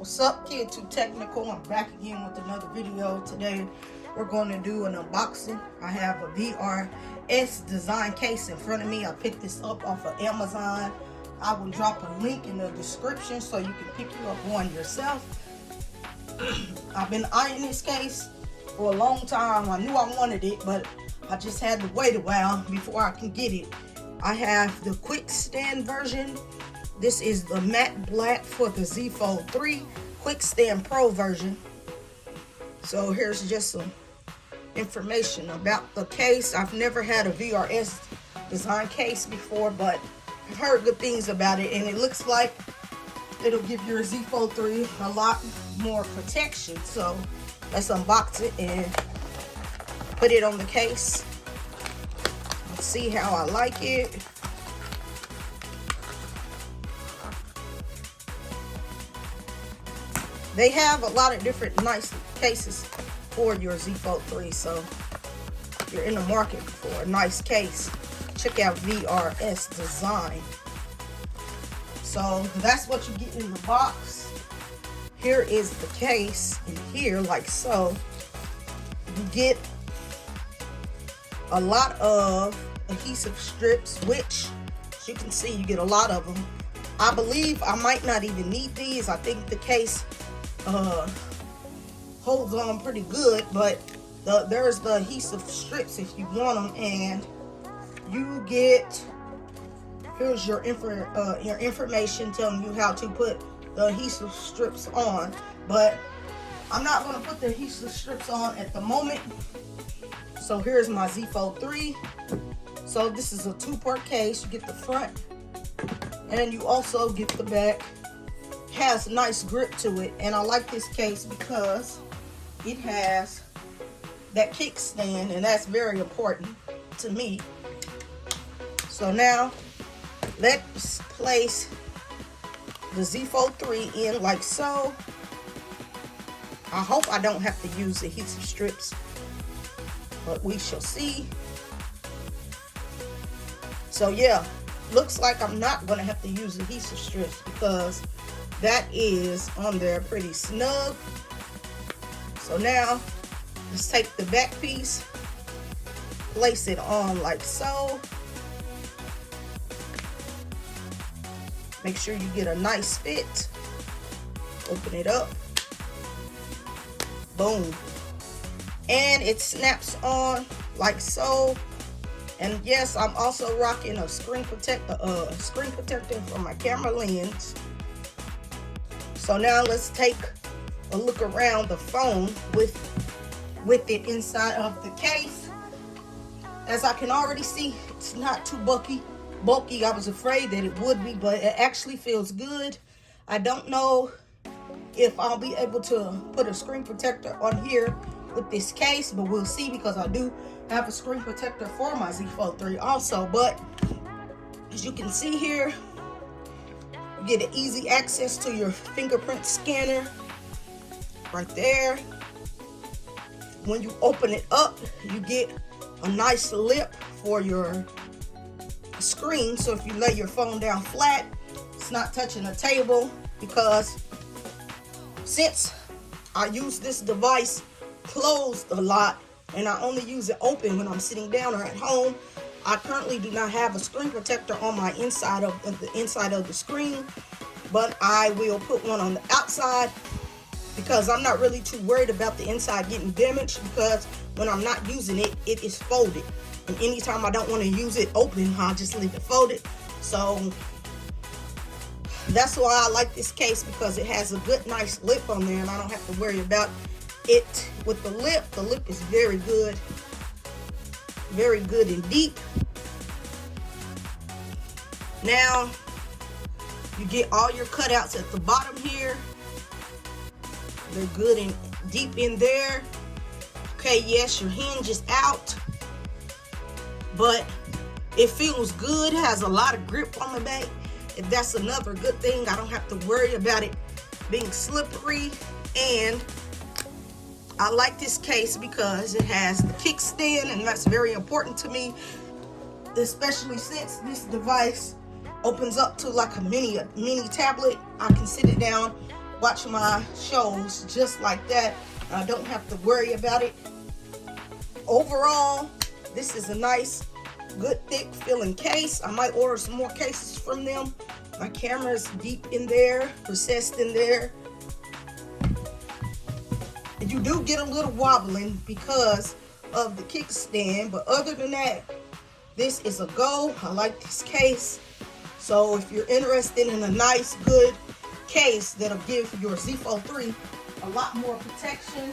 What's up, Kid Too Technical? I'm back again with another video. Today we're going to do an unboxing. I have a VRS design case in front of me. I picked this up off of Amazon. I will drop a link in the description so you can pick you up one yourself. I've been eyeing this case for a long time. I knew I wanted it, but I just had to wait a while before I can get it. I have the quick stand version. This is the matte black for the zfold3 quick stand pro version. So here's just some information about the case. I've never had a VRS design case before, but I've heard good things about it, and it looks like it'll give your zfold3 a lot more protection. So let's unbox it and put it on the case. Let's see how I like it. They have a lot of different nice cases for your zfold3, so if you're in the market for a nice case, check out VRS Design. So that's what you get in the box. Here is the case, and here, like so, you get a lot of adhesive strips, which, as you can see, you get a lot of them. I believe I might not even need these. I think the case holds on pretty good, but there's the adhesive strips if you want them, and you get, here's your information telling you how to put the adhesive strips on. But I'm not going to put the adhesive strips on at the moment. So here's my zfold3. So this is a two-part case. You get the front and you also get the back. Has nice grip to it, and I like this case because it has that kickstand, and that's very important to me. So now let's place the zfold3 in like so. I hope I don't have to use adhesive strips, but we shall see. So yeah, looks like I'm not gonna have to use adhesive strips because that is on there pretty snug. So now let's take the back piece, place it on like so. Make sure you get a nice fit. Open it up. Boom. And it snaps on like so. And yes, I'm also rocking a screen protector for my camera lens. So now let's take a look around the phone with it inside of the case. As I can already see, it's not too bulky. I was afraid that it would be, but it actually feels good. I don't know if I'll be able to put a screen protector on here with this case, but we'll see, because I do have a screen protector for my zfold3 also. But as you can see here, you get an easy access to your fingerprint scanner right there. When you open it up, you get a nice lip for your screen, so if you lay your phone down flat, it's not touching the table. Because since I use this device closed a lot and I only use it open when I'm sitting down or at home, I currently do not have a screen protector on my inside of the screen, but I will put one on the outside because I'm not really too worried about the inside getting damaged, because when I'm not using it, it is folded. And anytime I don't want to use it open, I'll just leave it folded. So that's why I like this case, because it has a good, nice lip on there, and I don't have to worry about it with the lip. The lip is very good and deep. Now you get all your cutouts at the bottom here. They're good and deep in there. Okay, yes, your hinge is out, but it feels good. It has a lot of grip on the back, and that's another good thing. I don't have to worry about it being slippery. And I like this case because it has the kickstand, and that's very important to me, especially since this device opens up to like a mini tablet. I can sit it down watch my shows just like that. I don't have to worry about it. Overall, this is a nice, good, thick filling case. I might order some more cases from them. My camera is deep in there, recessed in there. And you do get a little wobbling because of the kickstand, but other than that, this is a go. I like this case. So if you're interested in a nice, good case that'll give your zfold3 a lot more protection,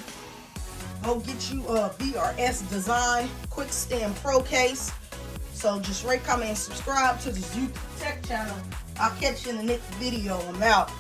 go get you a VRS Design Quick Stand Pro case. So just rate, comment, and subscribe to the Zfold3 channel. I'll catch you in the next video. I'm out.